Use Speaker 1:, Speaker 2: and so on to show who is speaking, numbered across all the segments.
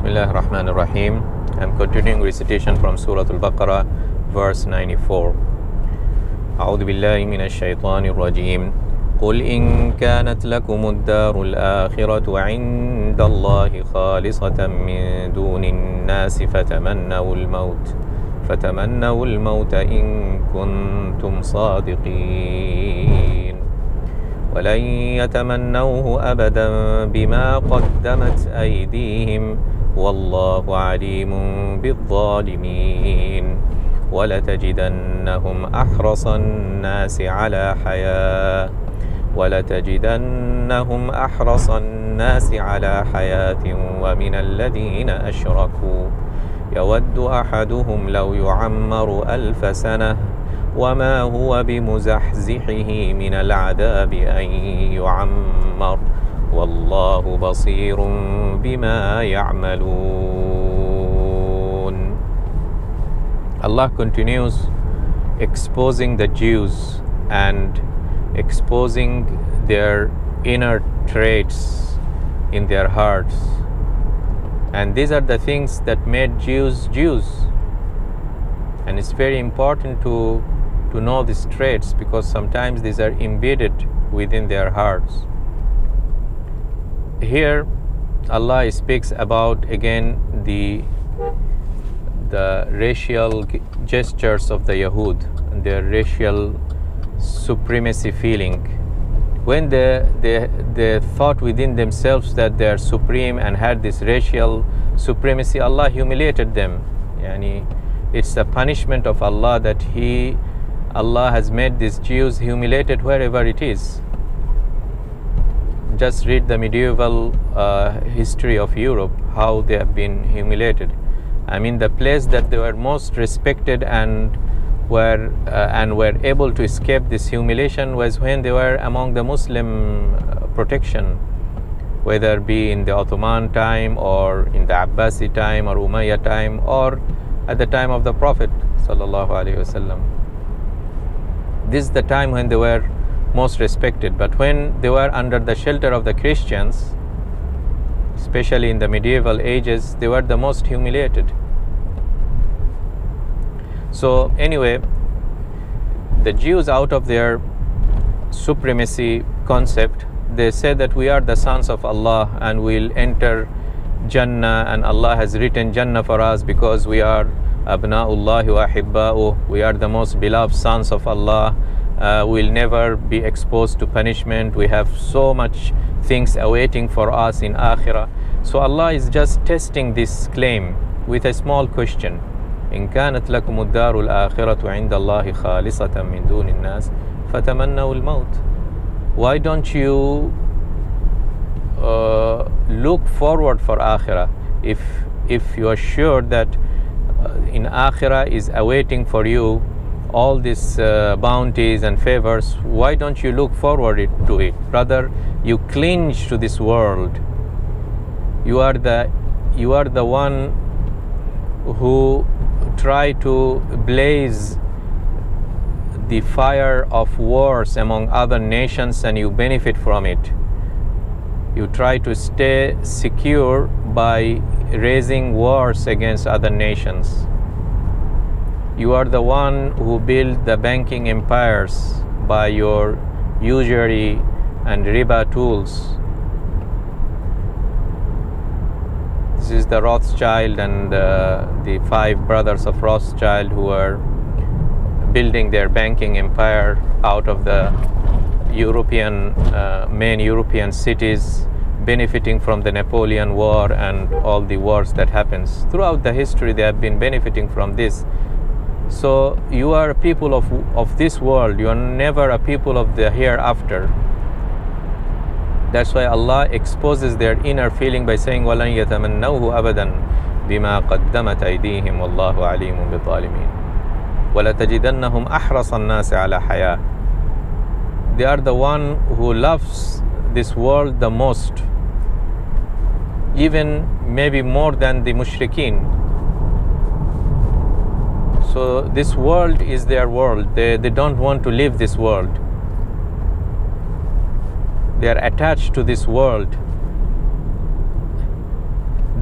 Speaker 1: Bismillah ar-Rahman ar-Rahim. I'm continuing recitation from Surah Al-Baqarah, verse 94. أعوذ بالله من الشيطان الرجيم. قل إن كانت لكم الدار الآخرة عند الله خالصة من دون الناس فتمنوا الموت إن كنتم صادقين ولن يتمنوه أبدا بما قدمت أيديهم والله عليم بالظالمين ولتجدنهم أحرص الناس على حياة ومن الذين أشركوا يود أحدهم لو يعمر 1000 سنة وما هو بمزحزحه من العذاب أن يعمر والله بصير بما يعملون. Allah continues exposing the Jews and exposing their inner traits in their hearts. And these are the things that made Jews Jews. And it's very important to know these traits, because sometimes these are embedded within their hearts. Here Allah speaks about again the racial gestures of the Yahud and their racial supremacy feeling. When they thought within themselves that they are supreme and had this racial supremacy, Allah humiliated them. It's a punishment of Allah that Allah has made these Jews humiliated wherever it is. Just read the medieval history of Europe, how they have been humiliated. The place that they were most respected and were able to escape this humiliation was when they were among the Muslim protection, whether it be in the Ottoman time or in the Abbasi time or Umayyad time or at the time of the Prophet sallallahu alaihi wasallam. This is the time when they were most respected. But when they were under the shelter of the Christians, especially in the medieval ages, they were the most humiliated. So anyway, the Jews, out of their supremacy concept, they said that we are the sons of Allah and we'll enter Jannah, and Allah has written Jannah for us because we are Abna'ullahi wa Ahibba'uh, we are the most beloved sons of Allah. We'll never be exposed to punishment. We have so much things awaiting for us in Akhirah. So Allah is just testing this claim with a small question. إن كانت لكم الدار الآخرة عند الله خالصة من دون الناس فتمنوا الموت. Why don't you look forward for Akhirah? If you are sure that in Akhirah is awaiting for you all these bounties and favors, why don't you look forward to it? Rather, you cling to this world. You are the one who try to blaze the fire of wars among other nations, and you benefit from it. You try to stay secure by raising wars against other nations. You are the one who built the banking empires by your usury and riba tools. This is the Rothschild and the 5 brothers of Rothschild who are building their banking empire out of the main European cities, benefiting from the Napoleon War and all the wars that happens. Throughout the history, they have been benefiting from this. So you are a people of this world. You are never a people of the hereafter. That's why Allah exposes their inner feeling by saying وَلَنْ يَتَمَنَّوْهُ أَبَدًا بِمَا قَدَّمَتْ أَيْدِيهِمْ وَاللَّهُ عَلِيمٌ بِالظَّالِمِينَ وَلَتَجِدَنَّهُمْ أَحْرَصَ النَّاسِ عَلَى حَيَاةٍ. They are the one who loves this world the most, even maybe more than the mushrikeen. So this world is their world. They don't want to leave this world. They are attached to this world.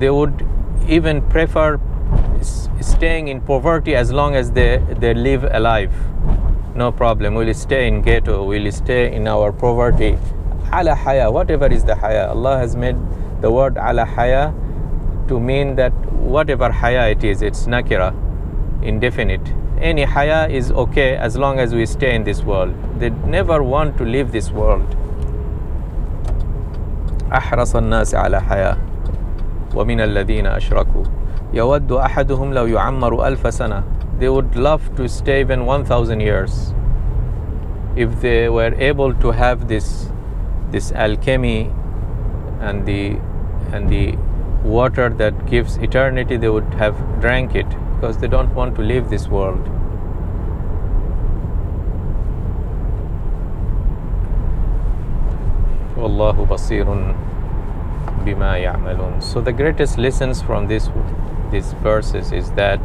Speaker 1: They would even prefer staying in poverty as long as they live alive. No problem, we'll stay in ghetto, we'll stay in our poverty. Ala haya, whatever is the haya. Allah has made the word ala haya to mean that whatever haya it is, it's nakira, indefinite. Any haya is okay as long as we stay in this world. They never want to leave this world. أحرص الناس على حياة ومن الذين أشركوا يود أحدهم لو يعمر ألف سنة. They would love to stay even 1,000 years if they were able to have this alchemy and the water that gives eternity. They would have drank it because they don't want to leave this world. Wallahu basirun bima ya'malun. So the greatest lessons from these verses is that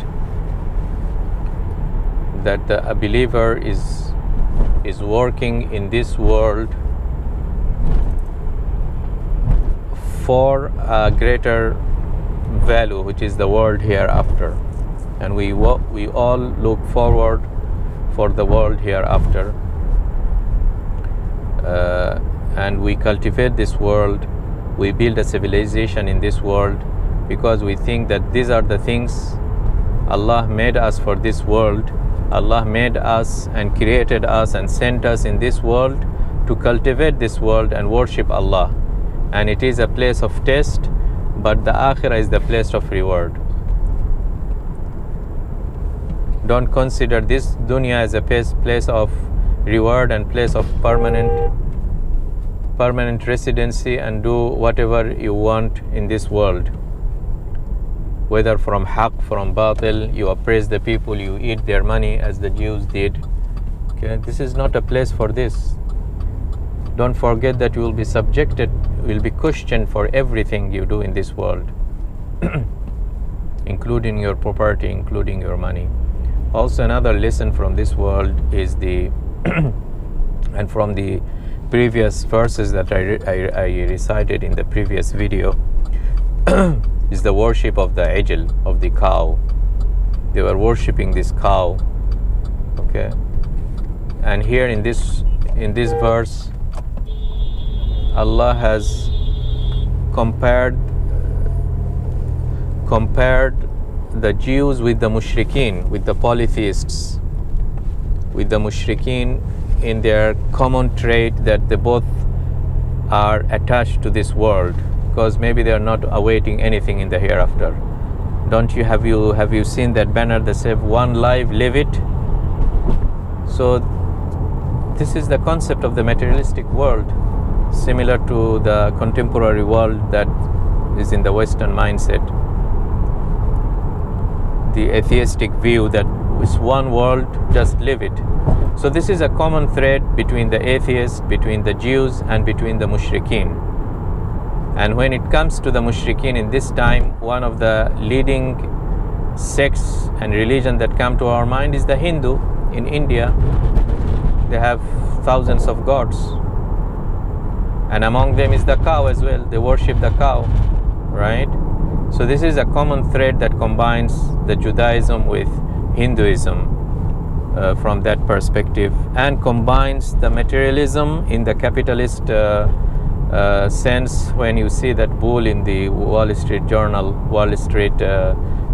Speaker 1: a believer is working in this world for a greater value, which is the world hereafter, and we all look forward for the world hereafter, and we cultivate this world. We build a civilization in this world because we think that these are the things Allah made us for this world. Allah made us and created us and sent us in this world to cultivate this world and worship Allah. And it is a place of test, but the akhirah is the place of reward. Don't consider this dunya as a place of reward and place of permanent residency and do whatever you want in this world. Whether from haqq, from batil, you oppress the people, you eat their money as the Jews did. Okay, this is not a place for this. Don't forget that you will be subjected, will be questioned for everything you do in this world, including your property, including your money. Also, another lesson from this world is and from the previous verses that I recited in the previous video, is the worship of the ijl, of the cow. They were worshipping this cow. Okay, and here in this verse, Allah has compared the Jews with the mushrikeen, with the polytheists, with the mushrikeen in their common trait that they both are attached to this world, because maybe they are not awaiting anything in the hereafter. Have you seen that banner that says "One life, live it"? So this is the concept of the materialistic world, similar to the contemporary world that is in the Western mindset. The atheistic view that is one world, just live it. So this is a common thread between the atheists, between the Jews, and between the mushrikeen. And when it comes to the mushrikeen in this time, one of the leading sects and religion that come to our mind is the Hindu in India. They have thousands of gods, and among them is the cow as well. They worship the cow, right? So this is a common thread that combines the Judaism with Hinduism from that perspective, and combines the materialism in the capitalist sense. When you see that bull in the Wall Street Journal, Wall Street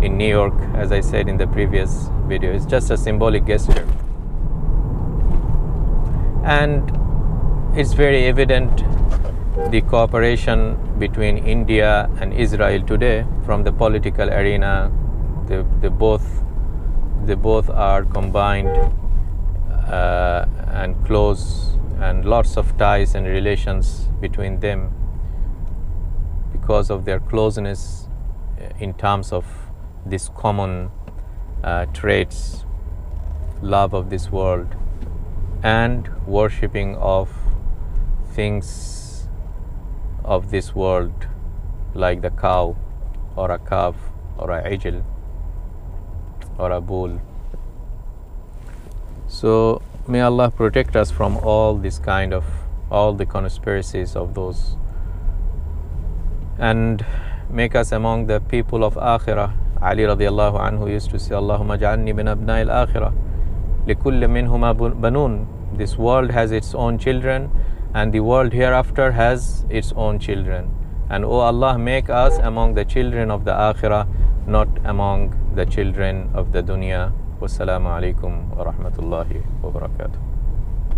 Speaker 1: in New York, as I said in the previous video, it's just a symbolic gesture. And it's very evident the cooperation between India and Israel today from the political arena. They both are combined and close, and lots of ties and relations between them because of their closeness in terms of these common traits: love of this world and worshipping of things of this world, like the cow or a calf or a ijl or a bull. So may Allah protect us from all the conspiracies of those. And make us among the people of akhirah. Ali radiallahu anhu used to say, Allahumma ja'alni min abna'il akhirah. لِكُلِّ مِنْهُمَا بَنُونَ. This world has its own children, and the world hereafter has its own children. And O Allah, make us among the children of the akhirah, not among the children of the dunya. Wassalamu alaikum wa rahmatullahi wa barakatuh.